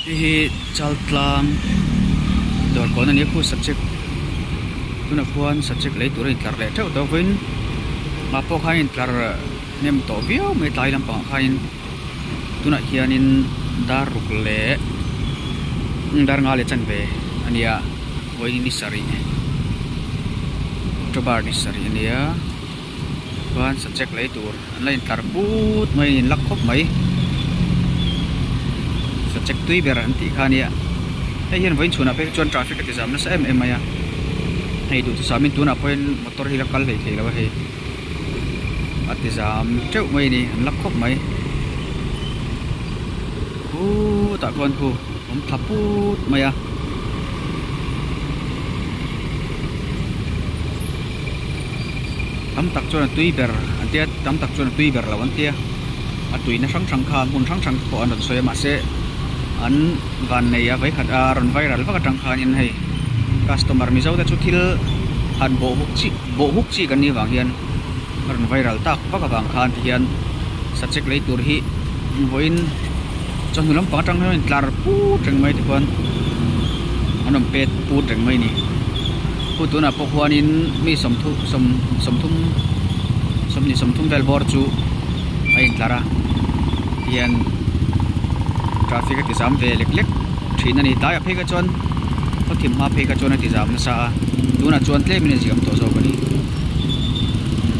hi chaltlang dor kon ani khu subject tuna khuan subject lei tur in tlar le theu to win ma po khain tlar nem to bio me tai lam pa khain tuna hianin dar ruk le dar nga le chan ve ania woi ni sari to bar ni sari ania khuan subject lei tur lain tlar put mai in lak khop mai subject tui ber an ti khania hey hian voin chuna pe chuan traffic ati jam na sa em maya hei du samin tuna point motor hi lakal ve thei lawa hei ati jam treu mai ni an lak khop mai hu ta kon hu om thaput maya tam tak chuan tui ber an tia tam tak chuan tui ber lawan tia a tui na sang kha mun sang ko an soi ma se an van nei a vai khat a ron viral va ka tang khan in hei customer mi zauda chu thil han bo huk chi kan ni wang hian ron viral tak pa ka wang khan hian subject lei tur hi voin chon lam pa tang hin tlar pu teng mai tikon anom pet pu teng mai ni pu tu na po khuan in mi som thum vel bor chu ai tlara hian traffic ti jam ve lek thin ani ta ya pheka chon pathim ma pheka chon ti jam na sa tuna chon tle min jiam to zo bani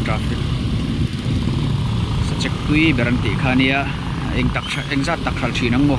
traffic subject tui beran ti khania eng zat tak khal thinang mo